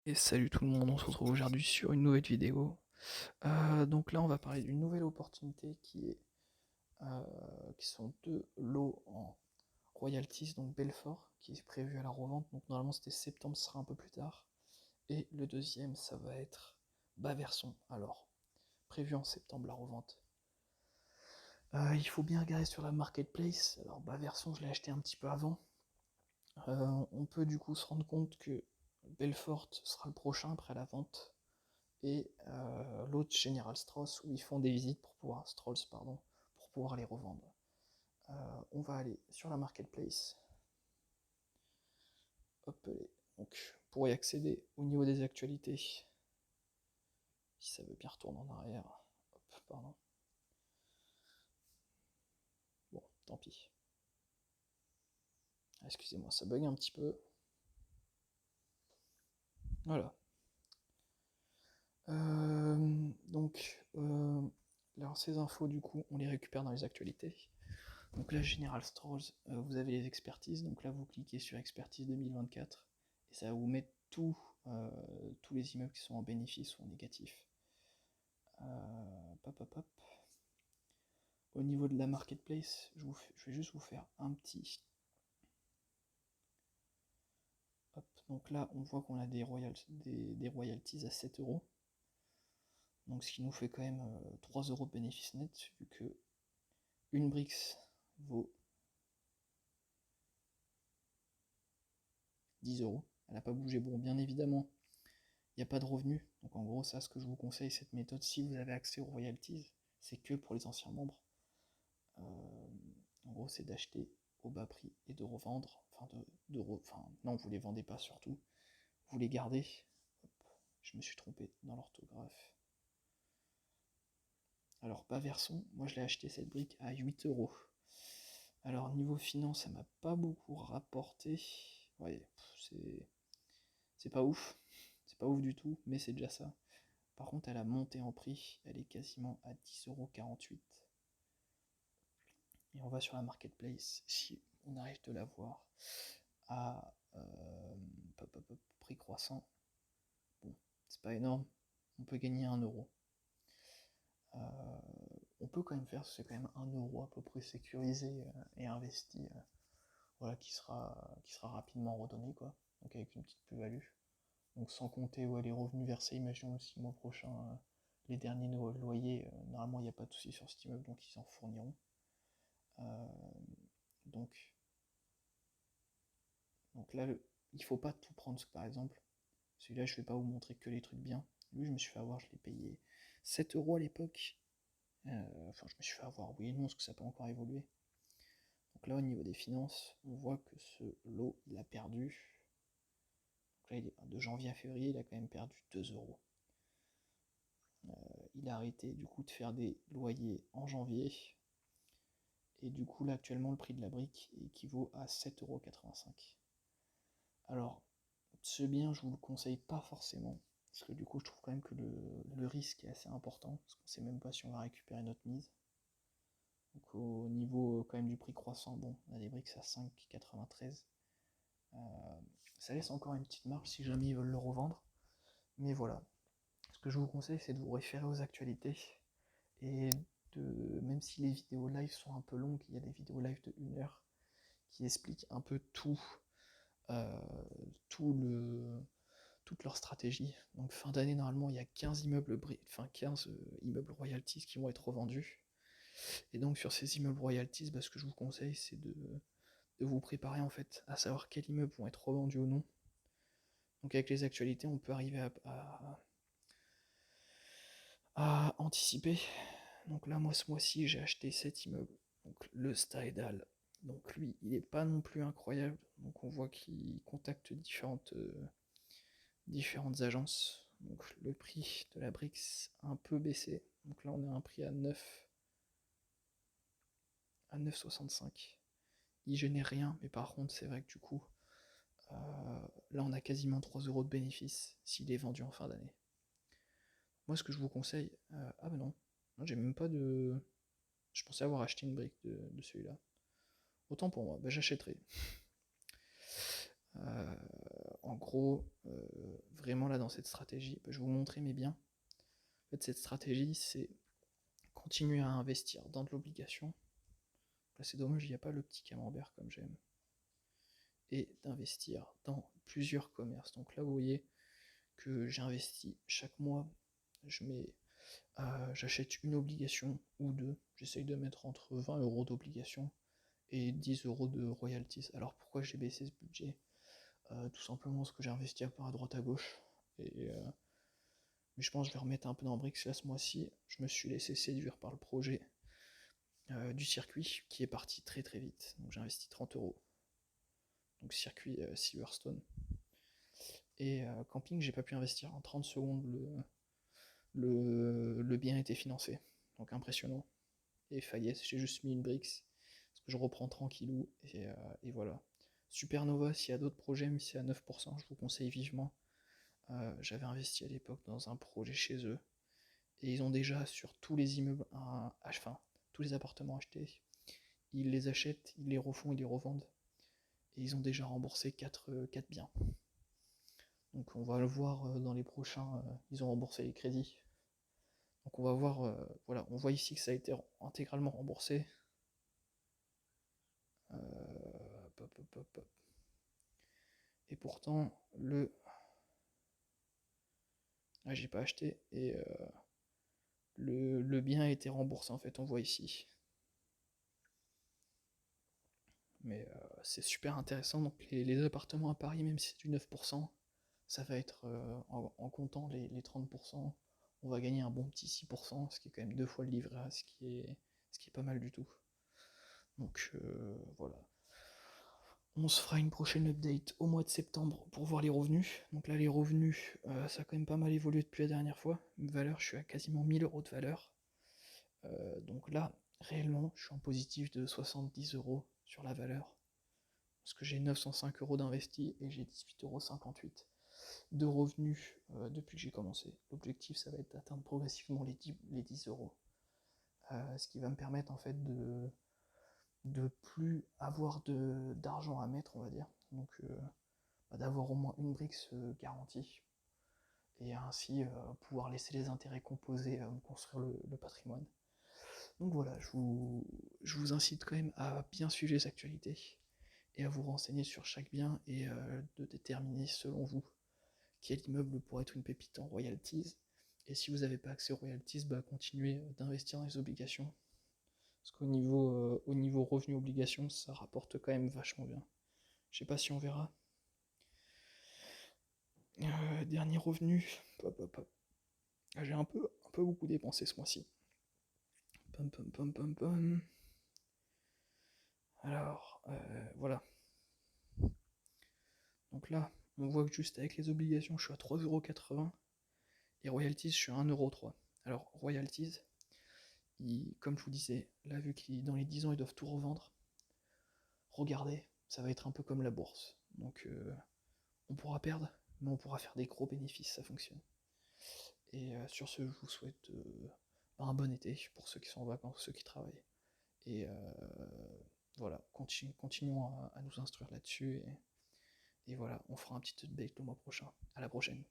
Et salut tout le monde, on se retrouve aujourd'hui sur une nouvelle vidéo. Donc là on va parler d'une nouvelle opportunité qui sont deux lots en royalties, donc Belfort, qui est prévu à la revente, donc normalement c'était septembre, ce sera un peu plus tard. Et le deuxième ça va être Baverson, alors prévu en septembre la revente. Il faut bien regarder sur la marketplace, alors Baverson je l'ai acheté un petit peu avant. On peut du coup se rendre compte que Belfort sera le prochain après la vente. Et l'autre General Strauss où ils font des visites pour pouvoir Strauss pardon pour pouvoir les revendre. On va aller sur la marketplace. Hop, donc pour y accéder au niveau des actualités, si ça veut bien retourner en arrière. Hop, pardon. Bon, tant pis. Excusez-moi, ça bug un petit peu. Voilà. Alors ces infos du coup on les récupère dans les actualités. Donc là General Strauss, vous avez les expertises, donc là vous cliquez sur expertise 2024 et ça va vous mettre tous les immeubles qui sont en bénéfice ou en négatif. Hop, hop, hop. Au niveau de la marketplace, je vais juste vous faire un petit. Hop, donc là on voit qu'on a des royalties à 7 euros. Donc ce qui nous fait quand même 3 euros de bénéfice net, vu que une brique vaut 10 euros. Elle n'a pas bougé. Bon, bien évidemment, il n'y a pas de revenus. Donc en gros, ça, ce que je vous conseille, cette méthode, si vous avez accès aux royalties, c'est que pour les anciens membres. En gros, c'est d'acheter au bas prix et de revendre. Non, vous les vendez pas surtout. Vous les gardez. Hop, je me suis trompé dans l'orthographe. Alors, Baverson, moi je l'ai acheté cette brique à 8 euros. Alors, niveau finance, ça m'a pas beaucoup rapporté. Ouais, c'est pas ouf. C'est pas ouf du tout, mais c'est déjà ça. Par contre, elle a monté en prix, elle est quasiment à 10,48 €. Et on va sur la marketplace, si on arrive de la voir à prix croissant. Bon, c'est pas énorme, on peut gagner 1 euro. On peut quand même faire, c'est quand même 1 euro à peu près sécurisé et investi, voilà, qui sera rapidement redonné, quoi. Donc avec une petite plus-value. Donc sans compter les revenus versés, imaginons le 6 mois prochain, les derniers loyers, normalement il n'y a pas de souci sur cet immeuble, donc ils en fourniront. Euh, donc, là, il ne faut pas tout prendre. Par exemple, celui-là, je ne vais pas vous montrer que les trucs bien. Lui, je me suis fait avoir, je l'ai payé 7 euros à l'époque. Enfin, je me suis fait avoir, oui et non, parce que ça peut encore évoluer. Donc là, au niveau des finances, on voit que ce lot, il a perdu. Donc là, de janvier à février, il a quand même perdu 2 euros. Il a arrêté du coup de faire des loyers en janvier. Et du coup, là, actuellement, le prix de la brique équivaut à 7,85 €. Alors, ce bien, je vous le conseille pas forcément, parce que du coup, je trouve quand même que le risque est assez important, parce qu'on sait même pas si on va récupérer notre mise. Donc, au niveau quand même du prix croissant, bon, on a des briques à 5,93. Ça laisse encore une petite marge si jamais ils veulent le revendre. Mais voilà. Ce que je vous conseille, c'est de vous référer aux actualités. Et même si les vidéos live sont un peu longues, il y a des vidéos live de 1 heure qui expliquent un peu euh, tout toute leur stratégie. Donc fin d'année, normalement, il y a 15 immeubles royalties qui vont être revendus. Et donc sur ces immeubles royalties, ce que je vous conseille, c'est de vous préparer en fait à savoir quels immeubles vont être revendus ou non. Donc avec les actualités, on peut arriver à anticiper. Donc là, moi ce mois-ci, j'ai acheté 7 immeubles. Donc le Stydal, donc lui, il n'est pas non plus incroyable. Donc on voit qu'il contacte différentes agences. Donc le prix de la brique a un peu baissé. Donc là, on a un prix à 9,65. Il génère rien, mais par contre, c'est vrai que du coup, là, on a quasiment 3 euros de bénéfice s'il est vendu en fin d'année. Moi, ce que je vous conseille. Ah, bah non, j'ai même pas de. Je pensais avoir acheté une brique de celui-là. Autant pour moi, j'achèterai. en gros, vraiment là dans cette stratégie, je vais vous montrer mes biens. En fait, cette stratégie, c'est continuer à investir dans de l'obligation. Là, c'est dommage, il n'y a pas le petit camembert comme j'aime. Et d'investir dans plusieurs commerces. Donc là, vous voyez que j'investis chaque mois, j'achète une obligation ou deux. J'essaye de mettre entre 20 euros d'obligation et 10 euros de royalties. Alors pourquoi j'ai baissé ce budget? Tout simplement parce que j'ai investi un peu à droite à gauche. Mais je pense que je vais remettre un peu dans Brix là ce mois-ci. Je me suis laissé séduire par le projet du circuit qui est parti très très vite. Donc j'ai investi 30 euros. Donc circuit Silverstone. Et camping, j'ai pas pu investir. En 30 secondes, le bien était financé. Donc impressionnant. Et Fayette, j'ai juste mis une Brix. Parce que je reprends tranquillou. Et voilà. Supernova, s'il y a d'autres projets, mais c'est à 9%, je vous conseille vivement. J'avais investi à l'époque dans un projet chez eux. Et ils ont déjà sur tous les immeubles, enfin, tous les appartements achetés, ils les achètent, ils les refont, ils les revendent. Et ils ont déjà remboursé 4 biens. Donc on va le voir dans les prochains, ils ont remboursé les crédits. Donc on va voir, voilà, on voit ici que ça a été intégralement remboursé. Hop, hop, hop, hop. Et pourtant, j'ai pas acheté, et le bien a été remboursé en fait, on voit ici. Mais c'est super intéressant, donc les appartements à Paris, même si c'est du 9%, ça va être, en comptant les 30%, on va gagner un bon petit 6%, ce qui est quand même 2 fois le livret A, ce qui est pas mal du tout. Donc voilà. On se fera une prochaine update au mois de septembre pour voir les revenus. Donc là, les revenus, ça a quand même pas mal évolué depuis la dernière fois. Valeur, je suis à quasiment 1000 euros de valeur. Donc là, réellement, je suis en positif de 70 euros sur la valeur. Parce que j'ai 905 euros d'investi et j'ai 18,58 euros de revenus depuis que j'ai commencé. L'objectif, ça va être d'atteindre progressivement les 10 euros. Ce qui va me permettre en fait de plus avoir d'argent à mettre, on va dire. Donc d'avoir au moins une brique garantie. Et ainsi pouvoir laisser les intérêts composés construire le patrimoine. Donc voilà, je vous incite quand même à bien suivre les actualités et à vous renseigner sur chaque bien et de déterminer selon vous quel immeuble pourrait être une pépite en royalties. Et si vous n'avez pas accès aux royalties, continuez d'investir dans les obligations. Parce qu'au niveau revenu obligations, ça rapporte quand même vachement bien. Je sais pas si on verra. Dernier revenu. Hop, hop, hop. J'ai un peu beaucoup dépensé ce mois-ci. Pom, pom, pom, pom, pom. Alors, voilà. Donc là, on voit que juste avec les obligations, je suis à 3,80€. Et royalties, je suis à 1,03€. Alors, royalties, comme je vous disais, là, vu que dans les 10 ans, ils doivent tout revendre, regardez, ça va être un peu comme la bourse. Donc, on pourra perdre, mais on pourra faire des gros bénéfices, ça fonctionne. Et sur ce, je vous souhaite un bon été pour ceux qui sont en vacances, ceux qui travaillent. Et voilà, continuons à nous instruire là-dessus. Et voilà, on fera un petit update le mois prochain. À la prochaine.